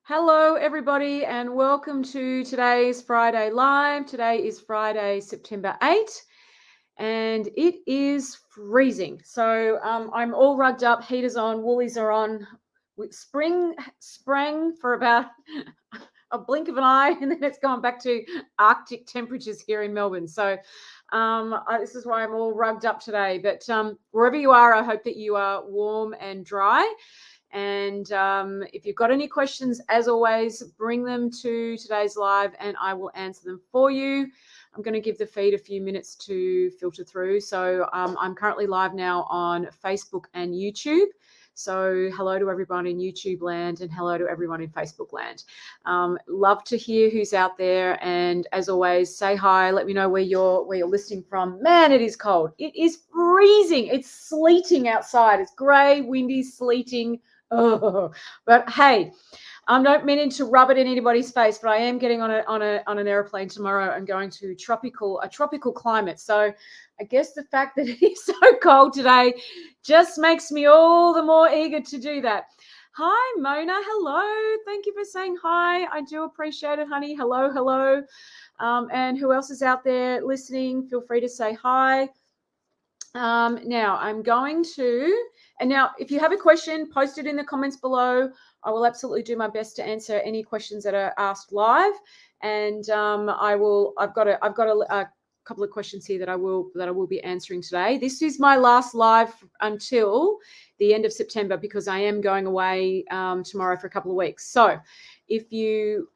Hello, everybody, and welcome to today's Friday Live. Today is Friday, September 8th, and it is freezing. So I'm all rugged up, heaters on, woolies are on. Spring sprang for about a blink of an eye, and then it's gone back to Arctic temperatures here in Melbourne. So this is why I'm all rugged up today. But wherever you are, I hope that you are warm and dry. And if you've got any questions, as always, bring them to today's live and I will answer them for you. I'm going to give the feed a few minutes to filter through. So I'm currently live now on Facebook and YouTube. So hello to everyone in YouTube land and hello to everyone in Facebook land. Love to hear who's out there. And as always, say hi. Let me know where you're listening from. Man, it is cold. It is freezing. It's sleeting outside. It's grey, windy, sleeting. Oh, but hey, I'm not meaning to rub it in anybody's face, but I am getting on an airplane tomorrow and going to a tropical climate. So I guess the fact that it is so cold today just makes me all the more eager to do that. Hi, Mona. Hello. Thank you for saying hi. I do appreciate it, honey. Hello. And who else is out there listening? Feel free to say hi. Now I'm going to, and now if you have a question, post it in the comments below. I will absolutely do my best to answer any questions that are asked live. And I've got a couple of questions here that I will be answering today. This is my last live until the end of September because I am going away tomorrow for a couple of weeks. So if you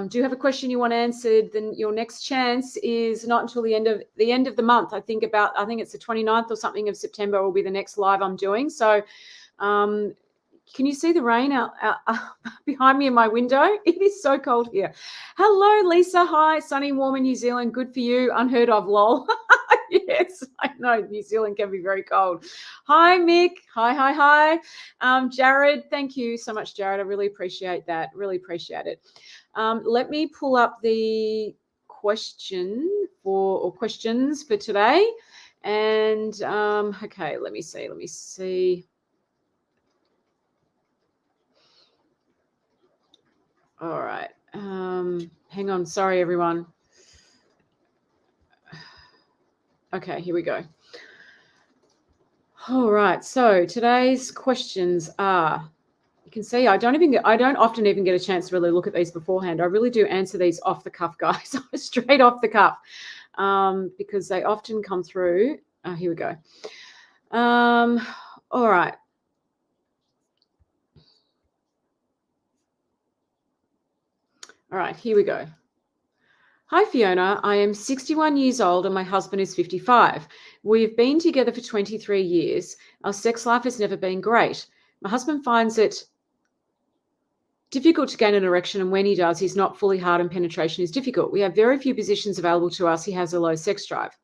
do have a question you want answered, then your next chance is not until the end of the month. I think it's the 29th or something of September will be the next live I'm doing. So can you see the rain out behind me in my window? It is so cold here. Hello, Lisa. Hi, sunny, warm in New Zealand. Good for you. Unheard of, lol. Yes, I know New Zealand can be very cold. Hi, Mick. Hi. Jared, thank you so much, Jared. I really appreciate that. Really appreciate it. Let me pull up the questions for today. And okay, let me see. All right. Hang on. Sorry, everyone. Okay, here we go. All right. So today's questions are, you can see I don't often even get a chance to really look at these beforehand. I really do answer these off the cuff, guys, straight off the cuff, because they often come through. Here we go. All right. All right, here we go. Hi, Fiona. I am 61 years old and my husband is 55. We've been together for 23 years. Our sex life has never been great. My husband finds it difficult to gain an erection, and when he does, he's not fully hard and penetration is difficult. We have very few positions available to us. He has a low sex drive.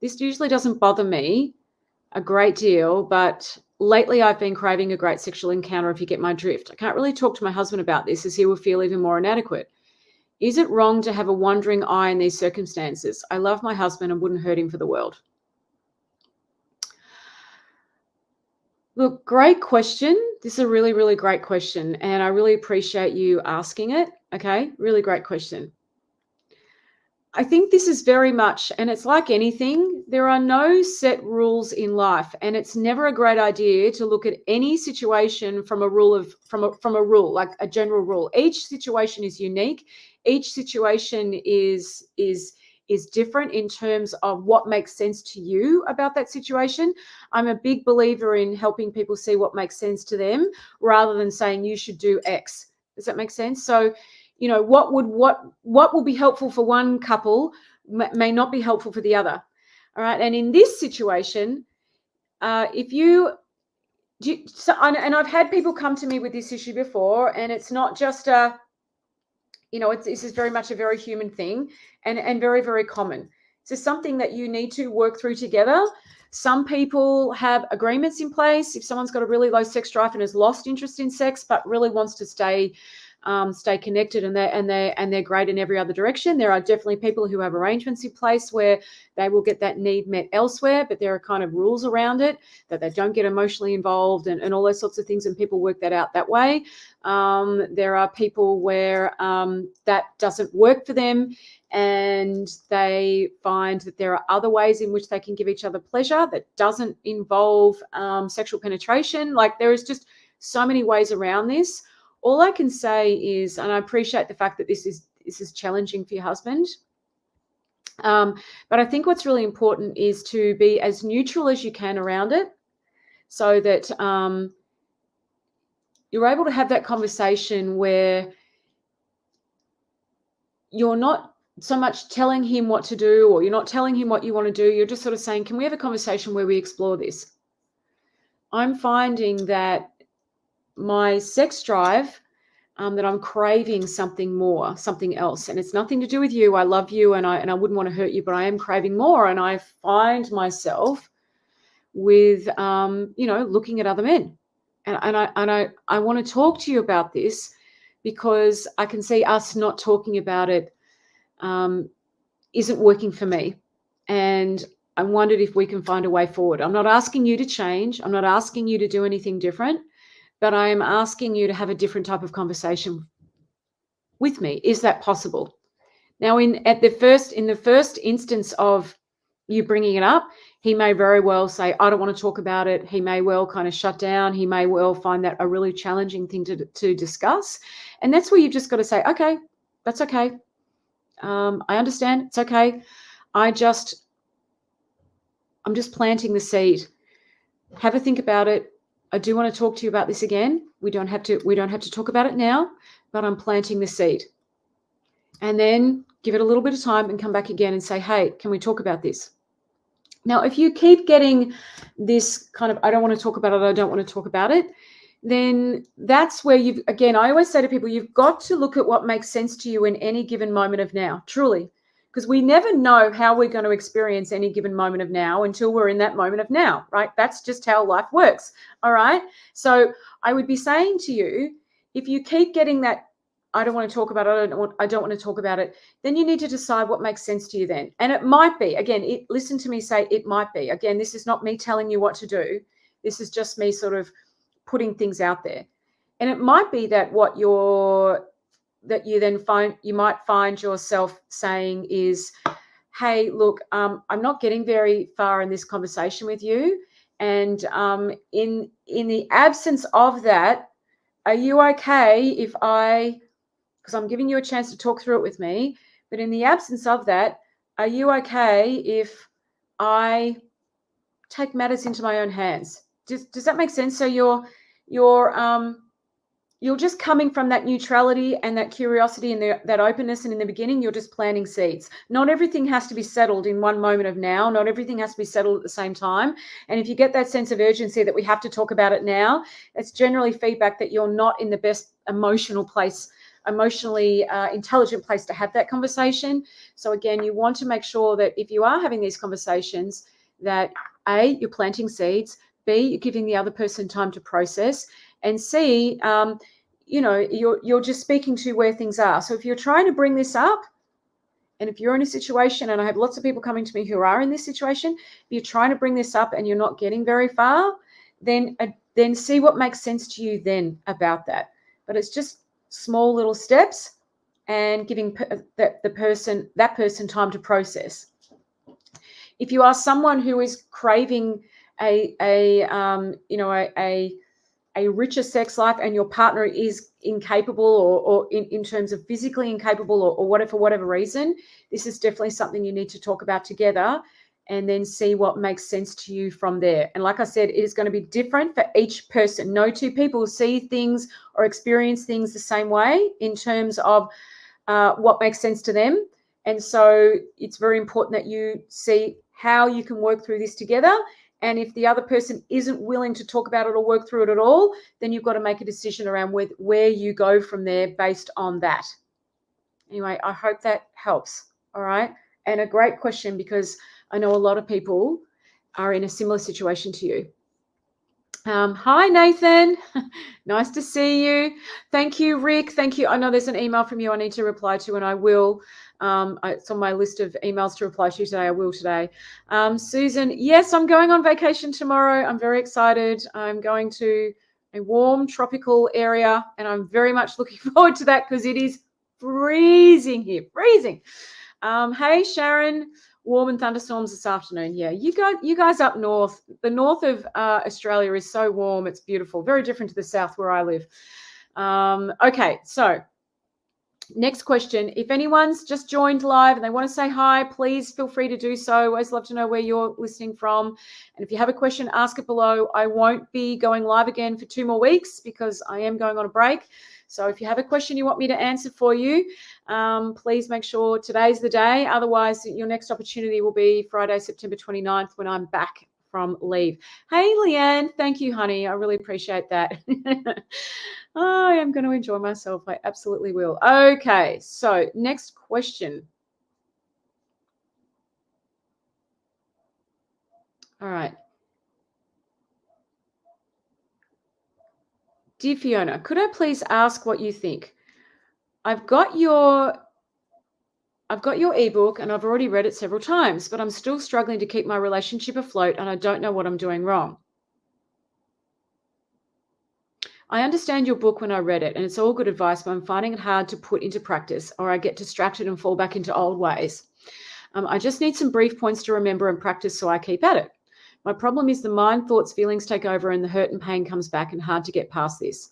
This usually doesn't bother me a great deal, but lately I've been craving a great sexual encounter, if you get my drift. I can't really talk to my husband about this as he will feel even more inadequate. Is it wrong to have a wandering eye in these circumstances? I love my husband and wouldn't hurt him for the world. Look, great question. This is a really, really great question, and I really appreciate you asking it. Okay, really great question. I think this is very much, and it's like anything, there are no set rules in life, and it's never a great idea to look at any situation from a rule, like a general rule. Each situation is unique. Each situation is different in terms of what makes sense to you about that situation. I'm a big believer in helping people see what makes sense to them rather than saying you should do X. Does that make sense? So, you know, what will be helpful for one couple may not be helpful for the other. All right. And in this situation, and I've had people come to me with this issue before, and it's not just this is very much a very human thing and very, very common. So something that you need to work through together. Some people have agreements in place. If someone's got a really low sex drive and has lost interest in sex, but really wants to stay stay connected, and they're great in every other direction. There are definitely people who have arrangements in place where they will get that need met elsewhere, but there are kind of rules around it that they don't get emotionally involved and all those sorts of things, and people work that out that way. There are people where that doesn't work for them, and they find that there are other ways in which they can give each other pleasure that doesn't involve sexual penetration. Like, there is just so many ways around this. All I can say is, and I appreciate the fact that this is challenging for your husband, but I think what's really important is to be as neutral as you can around it, so that you're able to have that conversation where you're not so much telling him what to do, or you're not telling him what you want to do. You're just sort of saying, can we have a conversation where we explore this? I'm finding that my sex drive, that I'm craving something more, something else. And it's nothing to do with you. I love you, and I wouldn't want to hurt you, but I am craving more. And I find myself with, looking at other men. And I want to talk to you about this, because I can see us not talking about it isn't working for me. And I wondered if we can find a way forward. I'm not asking you to change. I'm not asking you to do anything different, but I am asking you to have a different type of conversation with me. Is that possible? Now, in the first instance of you bringing it up, he may very well say, I don't want to talk about it. He may well kind of shut down. He may well find that a really challenging thing to discuss. And that's where you've just got to say, okay, that's okay. I understand. It's okay. I'm just planting the seed. Have a think about it. I do want to talk to you about this again. We don't have to talk about it now, but I'm planting the seed. And then give it a little bit of time and come back again and say, hey, can we talk about this? Now, if you keep getting this kind of, I don't want to talk about it, I don't want to talk about it, then that's where I always say to people, you've got to look at what makes sense to you in any given moment of now, truly, because we never know how we're going to experience any given moment of now until we're in that moment of now, right? That's just how life works, all right? So I would be saying to you, if you keep getting that, I don't want to talk about it, I don't want to talk about it, then you need to decide what makes sense to you then. And it might be, again, listen to me say it might be. Again, this is not me telling you what to do. This is just me sort of putting things out there. And it might be that you might find yourself saying is, hey, look, I'm not getting very far in this conversation with you. And in the absence of that, are you okay if because I'm giving you a chance to talk through it with me, but in the absence of that, are you okay if I take matters into my own hands? Does that make sense? So you're just coming from that neutrality and that curiosity and that openness, and in the beginning, you're just planting seeds. Not everything has to be settled in one moment of now. Not everything has to be settled at the same time. And if you get that sense of urgency that we have to talk about it now, it's generally feedback that you're not in the best emotionally intelligent place to have that conversation. So again, you want to make sure that if you are having these conversations, that A, you're planting seeds, B, you're giving the other person time to process, and C, you're just speaking to where things are. So if you're trying to bring this up, and if you're in a situation, and I have lots of people coming to me who are in this situation, if you're trying to bring this up and you're not getting very far, then see what makes sense to you then about that. But it's just small little steps and giving that person time to process. If you are someone who is craving a richer sex life, and your partner is incapable or in terms of physically incapable or whatever, for whatever reason, this is definitely something you need to talk about together and then see what makes sense to you from there. And like I said, it is going to be different for each person. No two people see things or experience things the same way in terms of what makes sense to them. And so it's very important that you see how you can work through this together. And if the other person isn't willing to talk about it or work through it at all, then you've got to make a decision around where you go from there based on that. Anyway, I hope that helps. All right. And a great question, because I know a lot of people are in a similar situation to you. Hi, Nathan. Nice to see you. Thank you, Rick. Thank you. I know there's an email from you I need to reply to, and I will. It's on my list of emails to reply to today. I will today. Susan, yes, I'm going on vacation tomorrow. I'm very excited. I'm going to a warm tropical area, and I'm very much looking forward to that because it is freezing here. Freezing. Hey, Sharon. Warm and thunderstorms this afternoon. Yeah, you guys up north. The north of Australia is so warm. It's beautiful. Very different to the south where I live. Okay, so next question. If anyone's just joined live and they want to say hi, please feel free to do so. Always love to know where you're listening from. And if you have a question, ask it below. I won't be going live again for 2 more weeks because I am going on a break. So if you have a question you want me to answer for you, please make sure today's the day. Otherwise, your next opportunity will be Friday, September 29th when I'm back from leave. Hey, Leanne. Thank you, honey. I really appreciate that. I am going to enjoy myself. I absolutely will. Okay, so next question. All right. Dear Fiona, could I please ask what you think? I've got your ebook and I've already read it several times, but I'm still struggling to keep my relationship afloat and I don't know what I'm doing wrong. I understand your book when I read it and it's all good advice, but I'm finding it hard to put into practice or I get distracted and fall back into old ways. I just need some brief points to remember and practice so I keep at it. My problem is the mind, thoughts, feelings take over and the hurt and pain comes back and hard to get past this.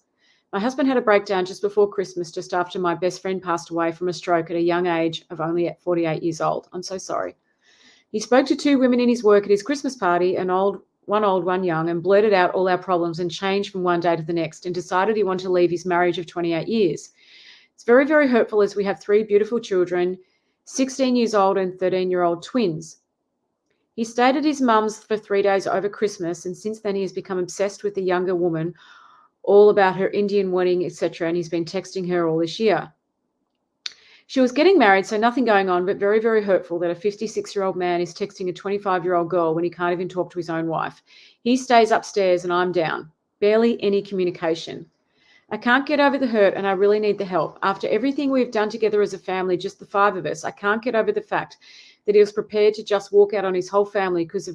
My husband had a breakdown just before Christmas, just after my best friend passed away from a stroke at a young age of only at 48 years old. I'm so sorry. He spoke to 2 women in his work at his Christmas party, one old, one young, and blurted out all our problems and changed from one day to the next and decided he wanted to leave his marriage of 28 years. It's very, very hurtful as we have 3 beautiful children, 16 years old and 13-year-old twins. He stayed at his mum's for 3 days over Christmas, and since then he has become obsessed with the younger woman, all about her Indian wedding, etc., and he's been texting her all this year. She was getting married, so nothing going on, but very, very hurtful that a 56-year-old man is texting a 25-year-old girl when he can't even talk to his own wife. He stays upstairs and I'm down. Barely any communication. I can't get over the hurt and I really need the help. After everything we've done together as a family, just the 5 of us, I can't get over the fact that he was prepared to just walk out on his whole family because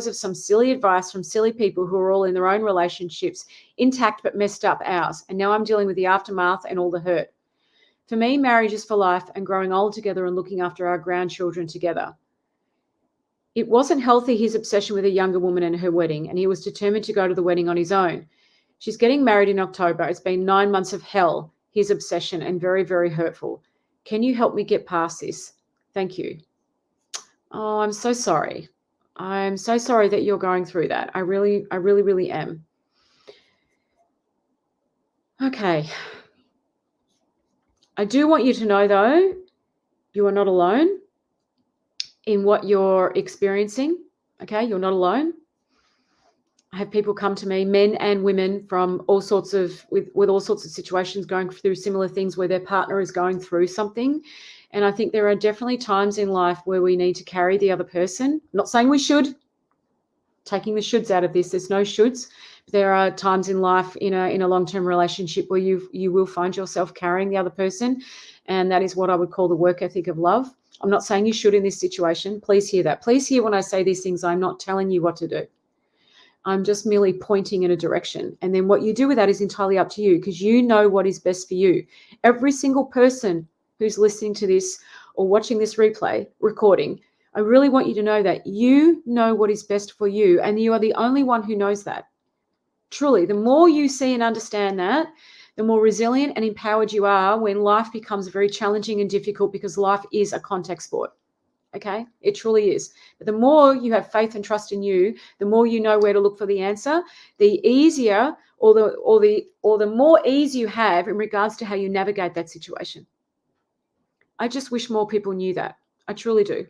of some silly advice from silly people who are all in their own relationships, intact but messed up ours. And now I'm dealing with the aftermath and all the hurt. For me, marriage is for life and growing old together and looking after our grandchildren together. It wasn't healthy, his obsession with a younger woman and her wedding, and he was determined to go to the wedding on his own. She's getting married in October. It's been 9 months of hell, his obsession, and very, very hurtful. Can you help me get past this? Thank you. Oh, I'm so sorry. I'm so sorry that you're going through that. I really, really am. Okay. I do want you to know, though, you are not alone in what you're experiencing. Okay, you're not alone. I have people come to me, men and women, from all sorts of with all sorts of situations, going through similar things where their partner is going through something. And I think there are definitely times in life where we need to carry the other person. I'm not saying we should. Taking the shoulds out of this, there's no shoulds. There are times in life in a long-term relationship where you will find yourself carrying the other person, and that is what I would call the work ethic of love. I'm not saying you should in this situation. Please hear that. Please hear when I say these things, I'm not telling you what to do. I'm just merely pointing in a direction. And then what you do with that is entirely up to you because you know what is best for you. Every single person who's listening to this or watching this recording, I really want you to know that you know what is best for you and you are the only one who knows that. Truly, the more you see and understand that, the more resilient and empowered you are when life becomes very challenging and difficult because life is a contact sport. Okay, it truly is. But the more you have faith and trust in you, the more you know where to look for the answer, the easier or the more ease you have in regards to how you navigate that situation. I just wish more people knew that. I truly do.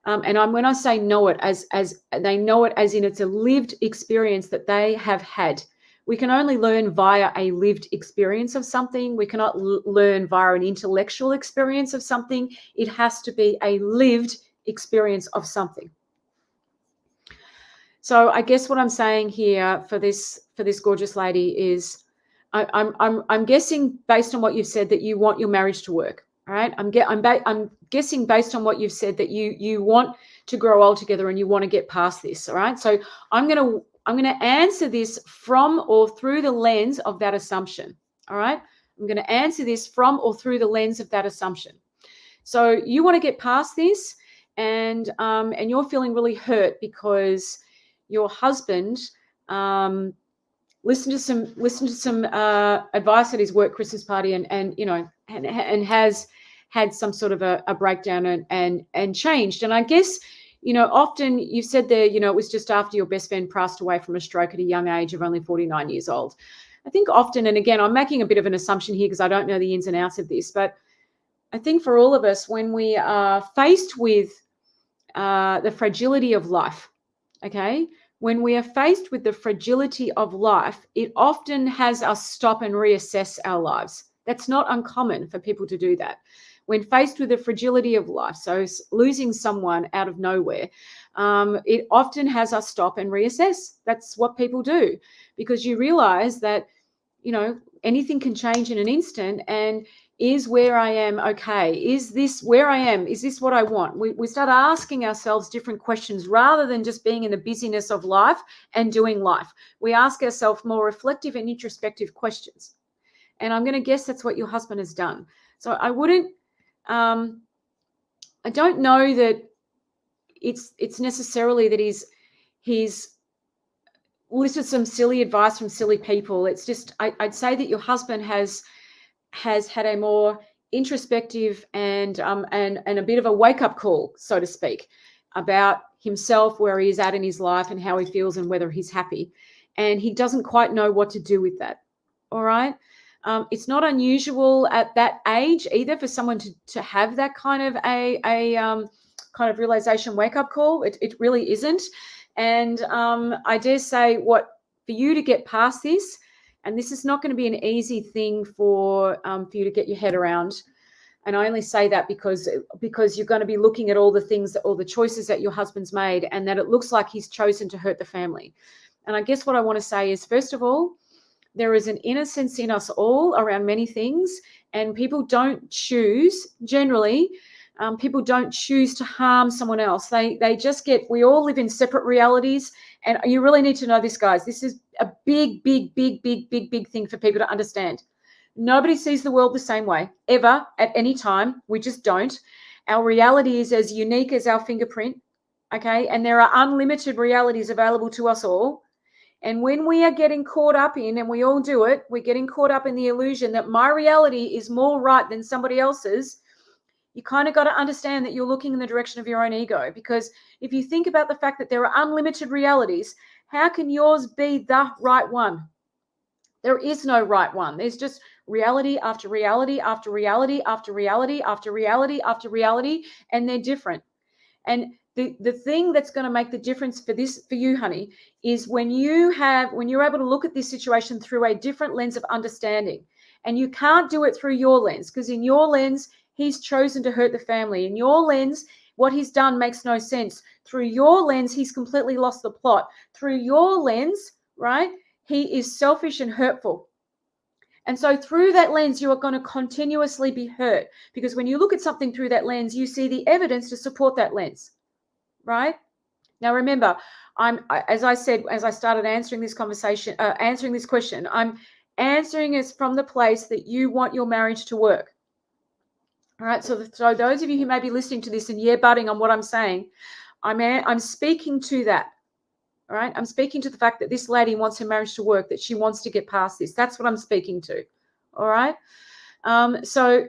When I say know it, as they know it as in it's a lived experience that they have had. We can only learn via a lived experience of something. We cannot learn via an intellectual experience of something. It has to be a lived experience of something. So I guess what I'm saying here for this gorgeous lady is, I'm guessing based on what you've said that you want your marriage to work. All right. I'm guessing based on what you've said that you want to grow old together and you want to get past this. All right. So I'm gonna answer this from or through the lens of that assumption. All right. I'm going to answer this from or through the lens of that assumption. So you want to get past this, and you're feeling really hurt because your husband listened to some advice at his work Christmas party, and has had some sort of a breakdown and changed. And I guess, often you said there, it was just after your best friend passed away from a stroke at a young age of only 49 years old. I think often, and again, I'm making a bit of an assumption here because I don't know the ins and outs of this, but I think for all of us, when we are faced with the fragility of life, okay, when we are faced with the fragility of life, it often has us stop and reassess our lives. That's not uncommon for people to do that. When faced with the fragility of life, so losing someone out of nowhere, it often has us stop and reassess. That's what people do, because you realize that, anything can change in an instant, and is where I am okay? Is this where I am? Is this what I want? We start asking ourselves different questions rather than just being in the busyness of life and doing life. We ask ourselves more reflective and introspective questions. And I'm going to guess that's what your husband has done. So I don't know that it's necessarily that he's listened to some silly advice from silly people. It's just, I'd say that your husband has had a more introspective and a bit of a wake-up call, so to speak, about himself, where he is at in his life and how he feels and whether he's happy. And he doesn't quite know what to do with that. All right. It's not unusual at that age either for someone to have that kind of a kind of realization wake-up call. It really isn't. And I dare say, for you to get past this, and this is not going to be an easy thing for you to get your head around. And I only say that because you're going to be looking at all the choices that your husband's made, and that it looks like he's chosen to hurt the family. And I guess what I want to say is, first of all, there is an innocence in us all around many things, and people don't choose, generally, people don't choose to harm someone else. We all live in separate realities. And you really need to know this, guys. This is a big, big, big, big, big, big thing for people to understand. Nobody sees the world the same way, ever, at any time. We just don't. Our reality is as unique as our fingerprint, okay? And there are unlimited realities available to us all. And when we are getting caught up in, and we all do it, we're getting caught up in the illusion that my reality is more right than somebody else's. You kind of got to understand that you're looking in the direction of your own ego, because if you think about the fact that there are unlimited realities, how can yours be the right one? There is no right one. There's just reality after reality after reality after reality after reality after reality, and they're different. And the thing that's going to make the difference for you, honey, is when you're able to look at this situation through a different lens of understanding. And you can't do it through your lens, because in your lens, he's chosen to hurt the family. In your lens, what he's done makes no sense. Through your lens, he's completely lost the plot. Through your lens, right, he is selfish and hurtful. And so through that lens, you are going to continuously be hurt, because when you look at something through that lens, you see the evidence to support that lens, right? Now, remember, as I said, as I started answering this question, I'm answering it from the place that you want your marriage to work. All right. So those of you who may be listening to this and butting on what I'm saying, I'm speaking to that. All right. I'm speaking to the fact that this lady wants her marriage to work, that she wants to get past this. That's what I'm speaking to. All right. So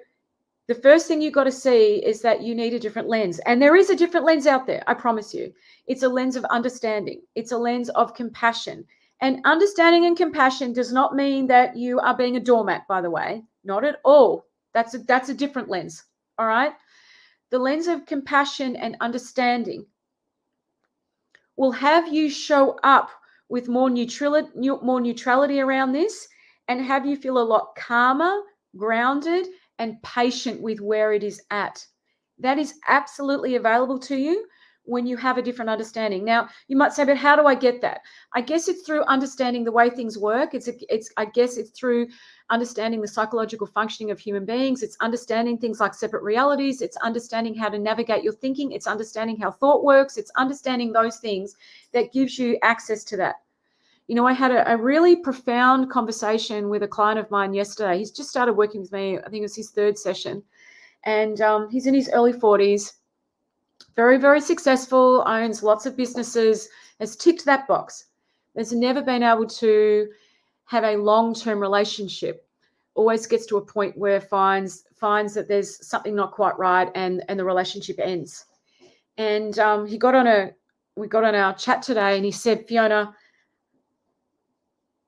the first thing you've got to see is that you need a different lens. And there is a different lens out there. I promise you. It's a lens of understanding. It's a lens of compassion. And understanding and compassion does not mean that you are being a doormat, by the way. Not at all. That's a different lens. All right. The lens of compassion and understanding will have you show up with more neutrality around this, and have you feel a lot calmer, grounded, and patient with where it is at. That is absolutely available to you when you have a different understanding. Now, you might say, but how do I get that? I guess it's through understanding the way things work. I guess it's through understanding the psychological functioning of human beings. It's understanding things like separate realities. It's understanding how to navigate your thinking. It's understanding how thought works. It's understanding those things that gives you access to that. You know, I had a really profound conversation with a client of mine yesterday. He's just started working with me. I think it was his third session. And he's in his early 40s, very, very successful, owns lots of businesses, has ticked that box. Has never been able to have a long-term relationship. Always gets to a point where finds that there's something not quite right, and the relationship ends. And we got on our chat today, and he said, Fiona,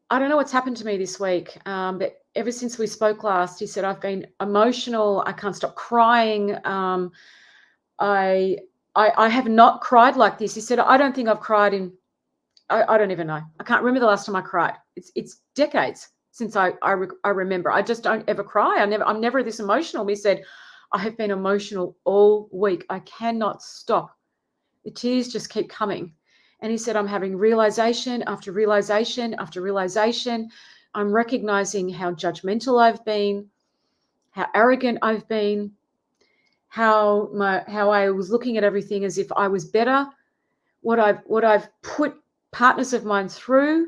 I don't know what's happened to me this week, but ever since we spoke last, he said, I've been emotional. I can't stop crying. I have not cried like this. He said, I don't think I've cried in, I don't even know. I can't remember the last time I cried. It's decades since I remember. I just don't ever cry. I'm never this emotional. He said, I have been emotional all week. I cannot stop. The tears just keep coming. And he said, I'm having realization after realization after realization. I'm recognizing how judgmental I've been, how arrogant I've been, how I was looking at everything as if I was better, what I've put partners of mine through.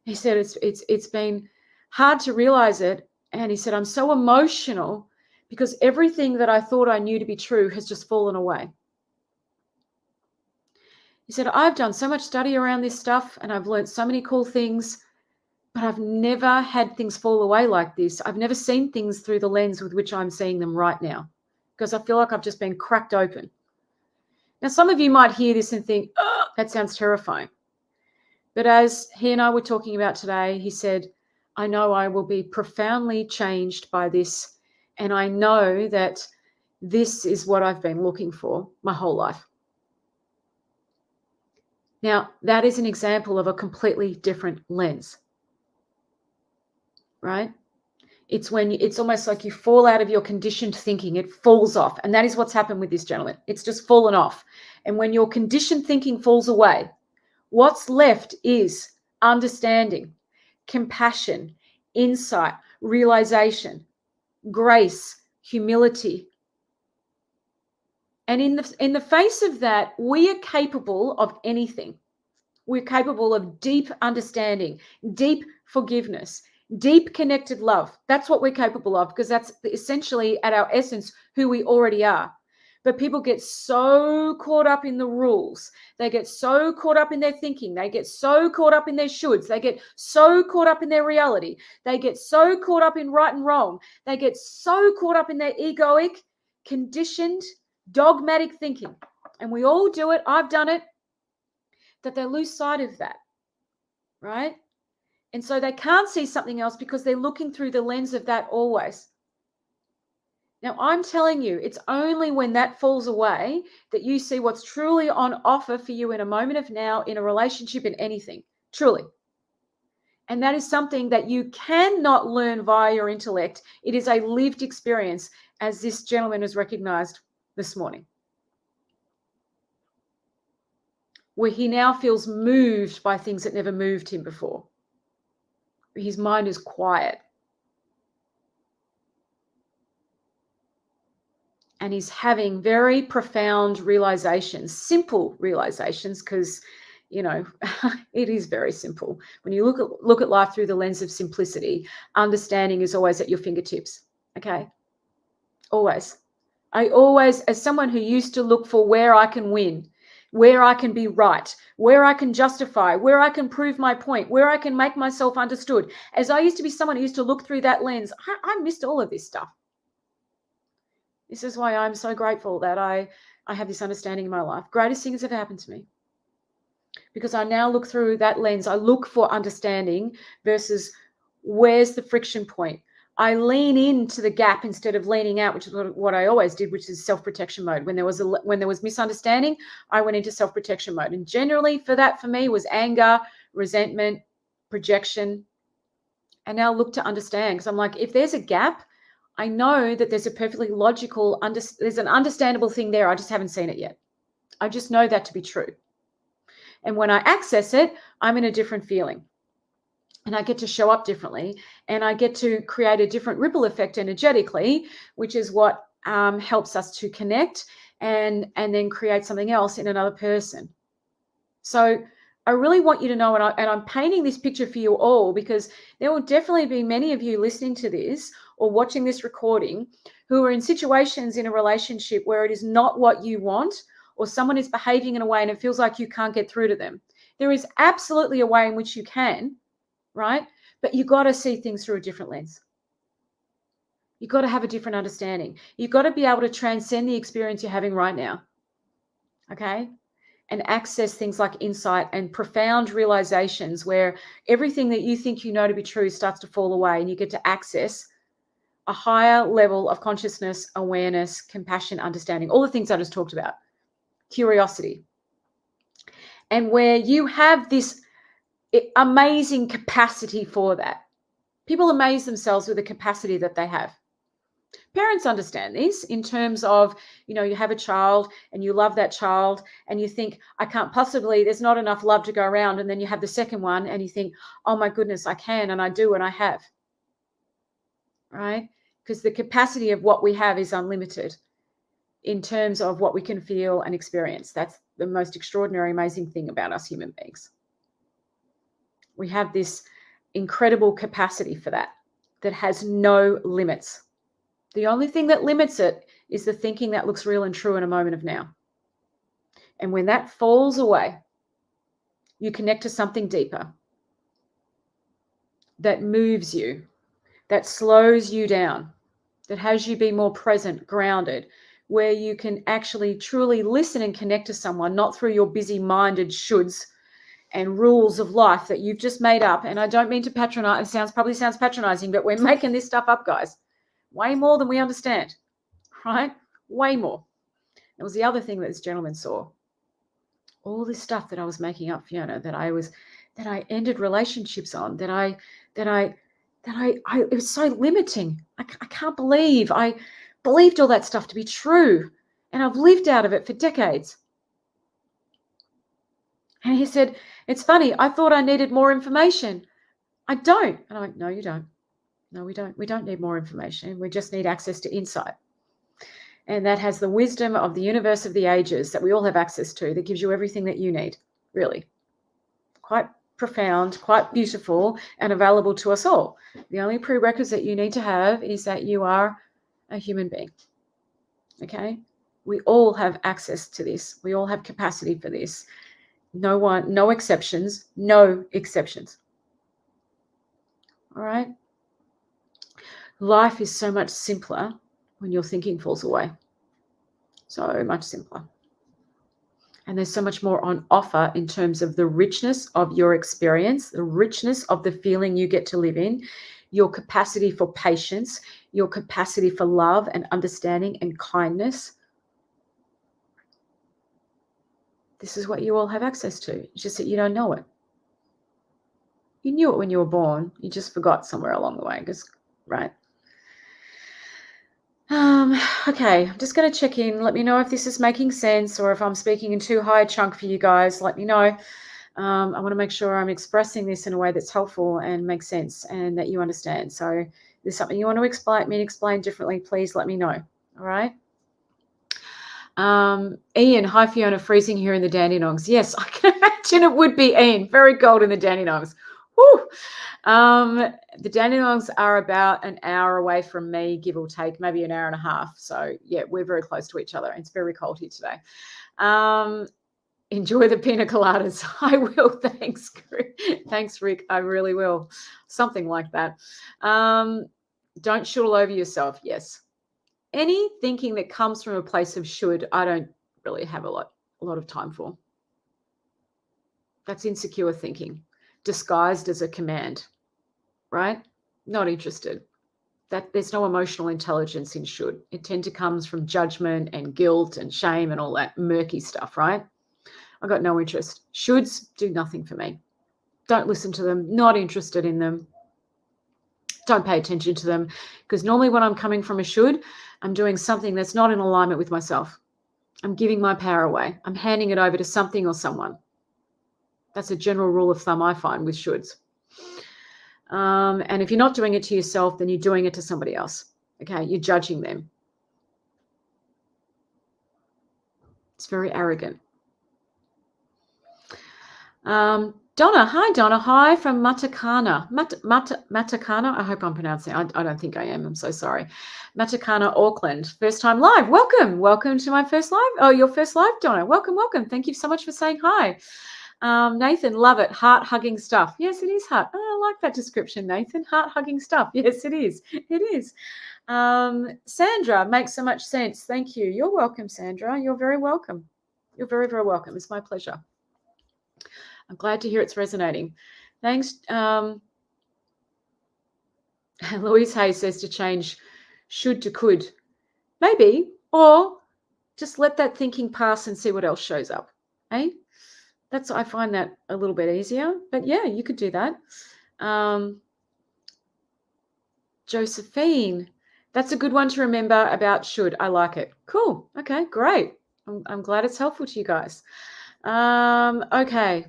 He said it's been hard to realize it. And he said, I'm so emotional because everything that I thought I knew to be true has just fallen away. He said, I've done so much study around this stuff and I've learned so many cool things, but I've never had things fall away like this. I've never seen things through the lens with which I'm seeing them right now, because I feel like I've just been cracked open. Now, some of you might hear this and think, oh, that sounds terrifying. But as he and I were talking about today, he said, I know I will be profoundly changed by this. And I know that this is what I've been looking for my whole life. Now, that is an example of a completely different lens, right? It's almost like you fall out of your conditioned thinking. It falls off. And that is what's happened with this gentleman. It's just fallen off. And when your conditioned thinking falls away, what's left is understanding, compassion, insight, realization, grace, humility. And in the face of that, we are capable of anything. We're capable of deep understanding, deep forgiveness, deep connected love. That's what we're capable of, because that's essentially at our essence who we already are. But people get so caught up in the rules. They get so caught up in their thinking. They get so caught up in their shoulds. They get so caught up in their reality. They get so caught up in right and wrong. They get so caught up in their egoic, conditioned, dogmatic thinking. And we all do it. I've done it. That they lose sight of that, right? And so they can't see something else because they're looking through the lens of that always. Now, I'm telling you, it's only when that falls away that you see what's truly on offer for you in a moment of now, in a relationship, in anything, truly. And that is something that you cannot learn via your intellect. It is a lived experience, as this gentleman has recognized this morning, where he now feels moved by things that never moved him before. His mind is quiet. And he's having very profound realizations, simple realizations, because, you know, it is very simple. When you look at life through the lens of simplicity, understanding is always at your fingertips, okay? Always. I always, as someone who used to look for where I can win, where I can be right, where I can justify, where I can prove my point, where I can make myself understood. As I used to be someone who used to look through that lens, I missed all of this stuff. This is why I'm so grateful that I have this understanding in my life. Greatest things have happened to me because I now look through that lens. I look for understanding versus where's the friction point. I lean into the gap instead of leaning out, which is what I always did, which is self-protection mode. When there was misunderstanding, I went into self-protection mode. And generally for me was anger, resentment, projection. And now look to understand, because I'm like, if there's a gap, I know that there's a perfectly logical, there's an understandable thing there. I just haven't seen it yet. I just know that to be true. And when I access it, I'm in a different feeling. And I get to show up differently, and I get to create a different ripple effect energetically, which is what helps us to connect and then create something else in another person. So I really want you to know, and I'm painting this picture for you all, because there will definitely be many of you listening to this or watching this recording who are in situations in a relationship where it is not what you want, or someone is behaving in a way and it feels like you can't get through to them. There is absolutely a way in which you can, right? But you got to see things through a different lens. You've got to have a different understanding. You've got to be able to transcend the experience you're having right now, okay? And access things like insight and profound realizations where everything that you think you know to be true starts to fall away, and you get to access a higher level of consciousness, awareness, compassion, understanding, all the things I just talked about, curiosity. And where you have this amazing capacity for that. People amaze themselves with the capacity that they have. Parents understand this in terms of, you have a child and you love that child and you think, I can't possibly, there's not enough love to go around. And then you have the second one and you think, oh my goodness, I can, and I do, and I have, right? Because the capacity of what we have is unlimited in terms of what we can feel and experience. That's the most extraordinary, amazing thing about us human beings. We have this incredible capacity for that has no limits. The only thing that limits it is the thinking that looks real and true in a moment of now. And when that falls away, you connect to something deeper that moves you, that slows you down, that has you be more present, grounded, where you can actually truly listen and connect to someone, not through your busy-minded shoulds and rules of life that you've just made up. And I don't mean to patronize, it probably sounds patronizing, but we're making this stuff up, guys. Way more than we understand, right? Way more. It was the other thing that this gentleman saw. All this stuff that I was making up, Fiona, that I ended relationships on, it was so limiting. I can't believe I believed all that stuff to be true. And I've lived out of it for decades. And he said, it's funny, I thought I needed more information. I don't. And I went, no, you don't. No, we don't. We don't need more information. We just need access to insight. And that has the wisdom of the universe of the ages that we all have access to, that gives you everything that you need, really. Quite profound, quite beautiful, and available to us all. The only prerequisite you need to have is that you are a human being. Okay? We all have access to this. We all have capacity for this. No exceptions, no exceptions. All right? Life is so much simpler when your thinking falls away. So much simpler. And there's so much more on offer in terms of the richness of your experience, the richness of the feeling you get to live in, your capacity for patience, your capacity for love and understanding and kindness. This is what you all have access to. It's just that you don't know it. You knew it when you were born. You just forgot somewhere along the way, right? Okay, I'm just going to check in. Let me know if this is making sense or if I'm speaking in too high a chunk for you guys. Let me know. I want to make sure I'm expressing this in a way that's helpful and makes sense and that you understand. So if there's something you want to explain differently, please let me know. All right. Ian, hi Fiona, freezing here in the Dandenongs. Yes, I can imagine it would be, Ian. Very cold in the Dandenongs. Woo! The Dandenongs are about an hour away from me, give or take, maybe an hour and a half. So yeah, we're very close to each other. It's very cold here today. Enjoy the pina coladas. I will. Thanks, thanks, Rick. I really will. Something like that. Don't shoot all over yourself. Yes. Any thinking that comes from a place of should, I don't really have a lot of time for. That's insecure thinking, disguised as a command, right? Not interested. There's no emotional intelligence in should. It tends to comes from judgment and guilt and shame and all that murky stuff, right? I've got no interest. Shoulds do nothing for me. Don't listen to them. Not interested in them. Don't pay attention to them, because normally when I'm coming from a should, I'm doing something that's not in alignment with myself. I'm giving my power away. I'm handing it over to something or someone. That's a general rule of thumb I find with shoulds. And if you're not doing it to yourself, then you're doing it to somebody else. Okay, you're judging them. It's very arrogant. Donna, hi Donna, hi from Matakana. Matakana, I hope I'm pronouncing it. I don't think I am, I'm so sorry. Matakana, Auckland, first time live. Welcome to my first live. Oh, your first live, Donna. Welcome. Thank you so much for saying hi. Nathan, love it. Heart hugging stuff. Yes, it is heart. Oh, I like that description, Nathan. Heart hugging stuff. Yes, it is. It is. Sandra, makes so much sense. Thank you. You're welcome, Sandra. You're very welcome. You're very, very welcome. It's my pleasure. I'm glad to hear it's resonating. Thanks. Louise Hay says to change should to could. Maybe. Or just let that thinking pass and see what else shows up. Eh? I find that a little bit easier. But yeah, you could do that. Josephine, that's a good one to remember about should. I like it. Cool. Okay, great. I'm glad it's helpful to you guys. Okay.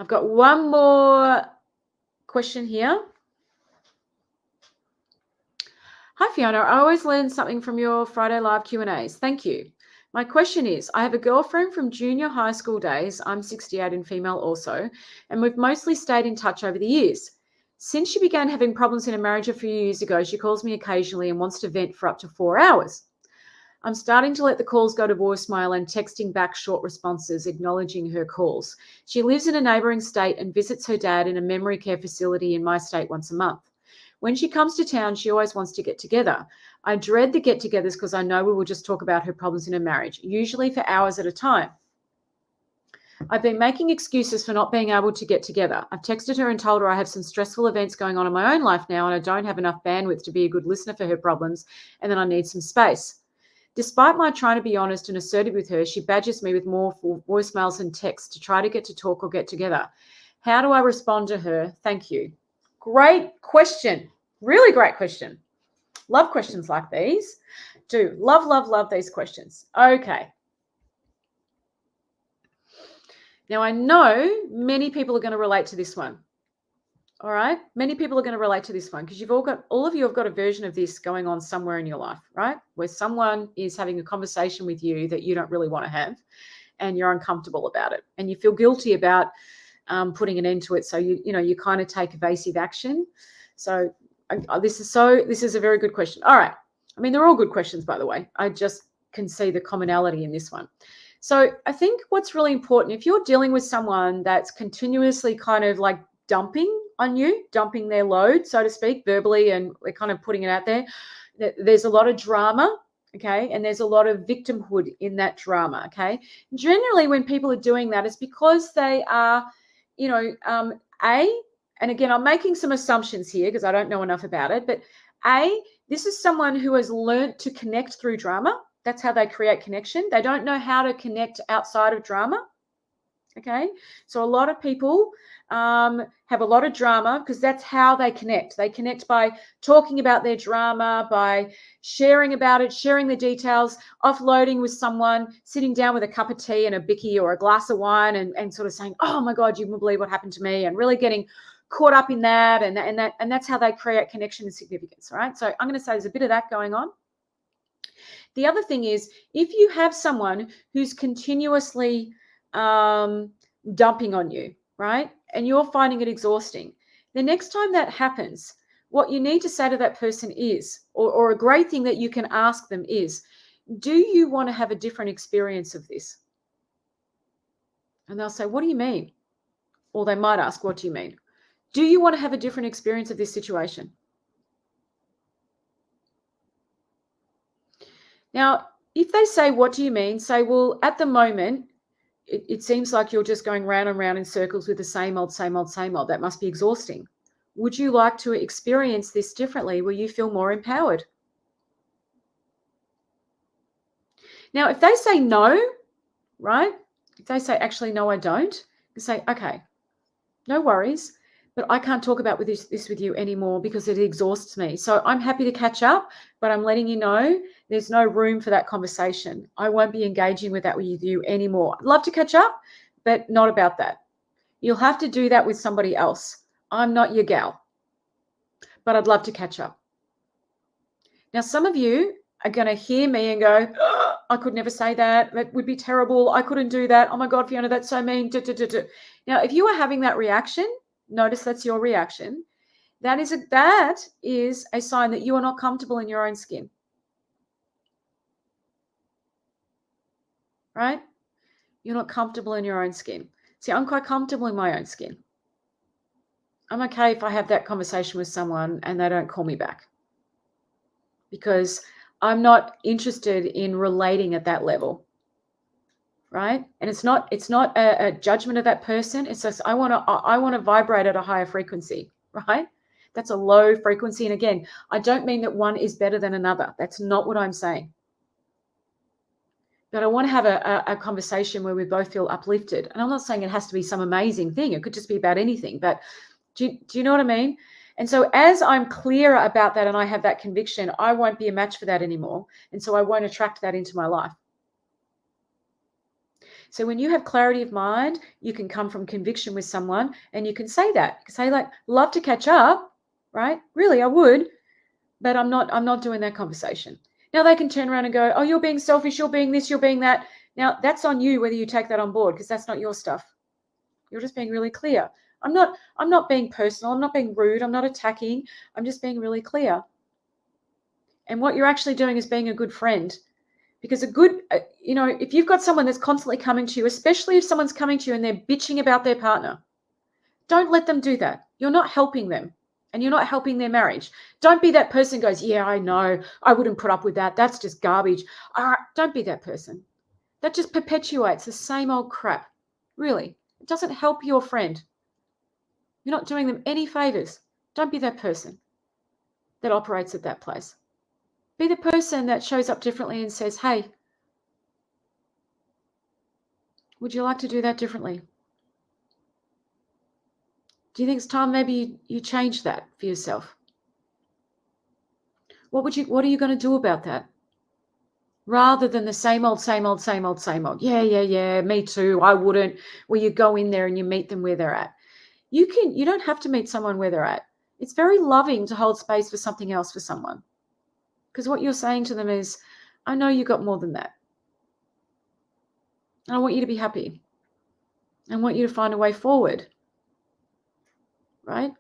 I've got one more question here. Hi, Fiona. I always learn something from your Friday Live Q&As. Thank you. My question is, I have a girlfriend from junior high school days. I'm 68 and female also, and we've mostly stayed in touch over the years. Since she began having problems in a marriage a few years ago, she calls me occasionally and wants to vent for up to 4 hours. I'm starting to let the calls go to voicemail and texting back short responses acknowledging her calls. She lives in a neighbouring state and visits her dad in a memory care facility in my state once a month. When she comes to town, she always wants to get together. I dread the get-togethers because I know we will just talk about her problems in her marriage, usually for hours at a time. I've been making excuses for not being able to get together. I've texted her and told her I have some stressful events going on in my own life now and I don't have enough bandwidth to be a good listener for her problems and then I need some space. Despite my trying to be honest and assertive with her, she badgers me with more voicemails and texts to try to get to talk or get together. How do I respond to her? Thank you. Great question. Really great question. Love questions like these. Do love these questions. Okay. Now, I know many people are going to relate to this one. All right. Many people are going to relate to this one because all of you have got a version of this going on somewhere in your life, right? Where someone is having a conversation with you that you don't really want to have and you're uncomfortable about it and you feel guilty about putting an end to it. So you kind of take evasive action. So this is a very good question. All right. I mean, they're all good questions, by the way. I just can see the commonality in this one. So I think what's really important, if you're dealing with someone that's continuously kind of like dumping on you, dumping their load, so to speak, verbally, and we're kind of putting it out there, there's a lot of drama, okay, and there's a lot of victimhood in that drama, okay. Generally, when people are doing that, it's because they are, and again, I'm making some assumptions here because I don't know enough about it, but this is someone who has learned to connect through drama. That's how they create connection. They don't know how to connect outside of drama. Okay. So a lot of people have a lot of drama because that's how they connect. They connect by talking about their drama, by sharing about it, sharing the details, offloading with someone, sitting down with a cup of tea and a bicky or a glass of wine and sort of saying, oh my God, you wouldn't believe what happened to me, and really getting caught up in that. And that's how they create connection and significance. All right. So I'm going to say there's a bit of that going on. The other thing is, if you have someone who's continuously dumping on you, right, and you're finding it exhausting, the next time that happens, what you need to say to that person is, or a great thing that you can ask them is, do you want to have a different experience of this? And they'll say, what do you mean? Or they might ask, what do you mean? Do you want to have a different experience of this situation? Now, if they say, what do you mean? Say, well, at the moment, it seems like you're just going round and round in circles with the same old. That must be exhausting. Would you like to experience this differently where you feel more empowered? Now, if they say no, right? If they say, actually, no, I don't, you say, okay, no worries. but I can't talk about this with you anymore because it exhausts me. So I'm happy to catch up, but I'm letting you know there's no room for that conversation. I won't be engaging with that with you anymore. I'd love to catch up, but not about that. You'll have to do that with somebody else. I'm not your gal, but I'd love to catch up. Now, some of you are going to hear me and go, oh, I could never say that. That would be terrible. I couldn't do that. Oh my God, Fiona, that's so mean. Now, if you are having that reaction, notice that's your reaction. That is a sign that you are not comfortable in your own skin. Right? You're not comfortable in your own skin. See, I'm quite comfortable in my own skin. I'm okay if I have that conversation with someone and they don't call me back, because I'm not interested in relating at that level. Right? And it's not a judgment of that person. It's just I want to vibrate at a higher frequency, right? That's a low frequency. And again, I don't mean that one is better than another. That's not what I'm saying. But I want to have a conversation where we both feel uplifted. And I'm not saying it has to be some amazing thing. It could just be about anything. But do you know what I mean? And so as I'm clearer about that and I have that conviction, I won't be a match for that anymore. And so I won't attract that into my life. So when you have clarity of mind, you can come from conviction with someone and you can say that. You can say, like, love to catch up, right? Really, I would, but I'm not doing that conversation. Now they can turn around and go, oh, you're being selfish, you're being this, you're being that. Now that's on you whether you take that on board, because that's not your stuff. You're just being really clear. I'm not being personal, I'm not being rude, I'm not attacking, I'm just being really clear. And what you're actually doing is being a good friend. Because if you've got someone that's constantly coming to you, especially if someone's coming to you and they're bitching about their partner, don't let them do that. You're not helping them and you're not helping their marriage. Don't be that person who goes, yeah, I know, I wouldn't put up with that. That's just garbage. Don't be that person. That just perpetuates the same old crap. Really, it doesn't help your friend. You're not doing them any favors. Don't be that person that operates at that place. Be the person that shows up differently and says, hey, would you like to do that differently? Do you think it's time maybe you change that for yourself? What are you going to do about that? Rather than the same old. Yeah, me too. I wouldn't. Well, you go in there and you meet them where they're at. You don't have to meet someone where they're at. It's very loving to hold space for something else for someone. Because what you're saying to them is, I know you got more than that. And I want you to be happy. I want you to find a way forward. Right?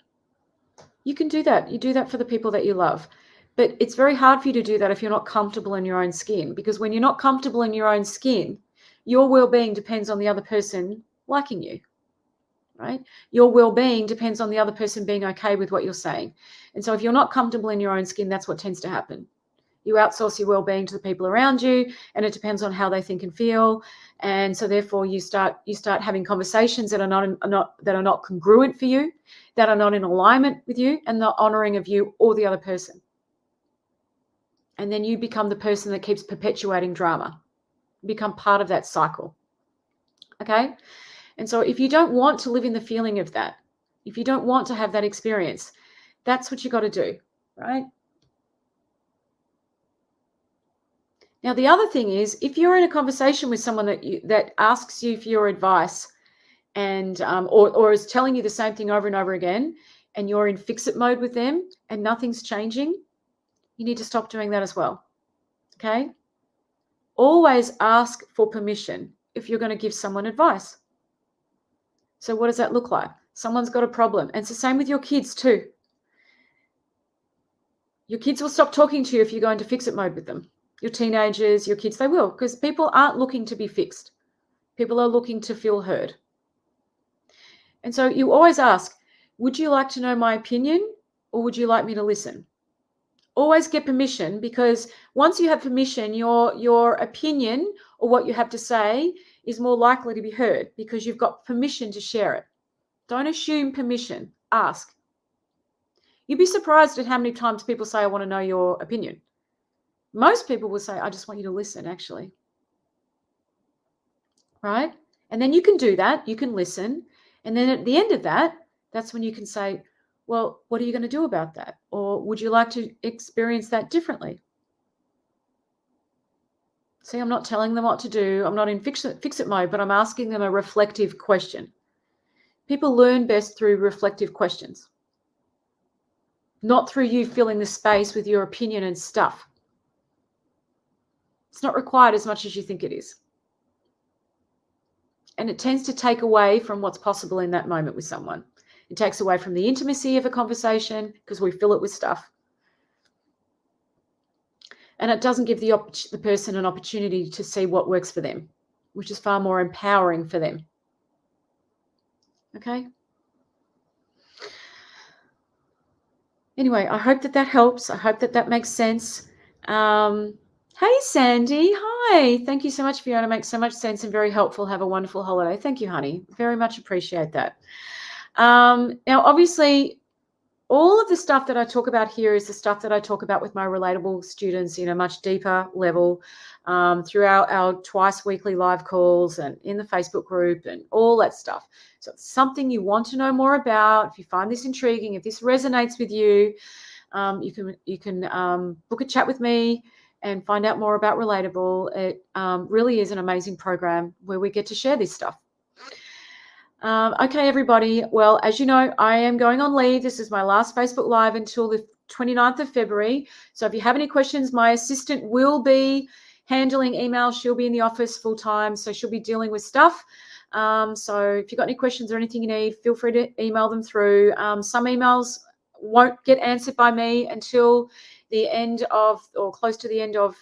You can do that. You do that for the people that you love. But it's very hard for you to do that if you're not comfortable in your own skin. Because when you're not comfortable in your own skin, your well-being depends on the other person liking you. Right? Your well-being depends on the other person being okay with what you're saying. And so if you're not comfortable in your own skin, that's what tends to happen. You outsource your well-being to the people around you, and it depends on how they think and feel. And so therefore you start having conversations that are not congruent for you, that are not in alignment with you and the honoring of you or the other person. And then you become the person that keeps perpetuating drama. You become part of that cycle. Okay? And so if you don't want to live in the feeling of that, if you don't want to have that experience, that's what you got to do, right? Now, the other thing is, if you're in a conversation with someone that asks you for your advice and or is telling you the same thing over and over again, and you're in fix-it mode with them and nothing's changing, you need to stop doing that as well. Okay? Always ask for permission if you're going to give someone advice. So what does that look like? Someone's got a problem. And it's the same with your kids too. Your kids will stop talking to you if you go into fix-it mode with them. Your teenagers, your kids, they will, because people aren't looking to be fixed. People are looking to feel heard. And so you always ask, would you like to know my opinion or would you like me to listen? Always get permission, because once you have permission, your opinion or what you have to say is more likely to be heard because you've got permission to share it. Don't assume permission. Ask. You'd be surprised at how many times people say, I want to know your opinion. Most people will say, I just want you to listen, actually. Right? And then you can do that. You can listen. And then at the end of that, That's when you can say, well, what are you going to do about that? Or would you like to experience that differently? See, I'm not telling them what to do. I'm not in fix-it mode, but I'm asking them a reflective question. People learn best through reflective questions, not through you filling the space with your opinion and stuff. It's not required as much as you think it is. And it tends to take away from what's possible in that moment with someone. It takes away from the intimacy of a conversation because we fill it with stuff. And it doesn't give the person an opportunity to see what works for them, which is far more empowering for them. Okay? Anyway, I hope that helps. I hope that makes sense. Hey, Sandy. Hi. Thank you so much, Fiona. Makes so much sense and very helpful. Have a wonderful holiday. Thank you, honey. Very much appreciate that. Now, obviously, all of the stuff that I talk about here is the stuff that I talk about with my relatable students in a much deeper level throughout our twice weekly live calls and in the Facebook group and all that stuff. So it's something you want to know more about. If you find this intriguing, if this resonates with you, you can book a chat with me and find out more about Relatable. It really is an amazing program where we get to share this stuff. Okay, everybody. Well, as you know, I am going on leave. This is my last Facebook Live until the 29th of February. So if you have any questions, my assistant will be handling emails. She'll be in the office full time, so she'll be dealing with stuff. So if you've got any questions or anything you need, feel free to email them through. Some emails won't get answered by me until the end of or close to the end of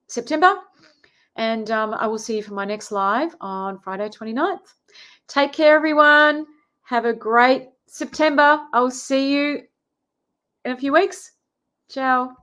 September. And I will see you for my next live on Friday 29th. Take care, everyone. Have a great September. I'll see you in a few weeks. Ciao.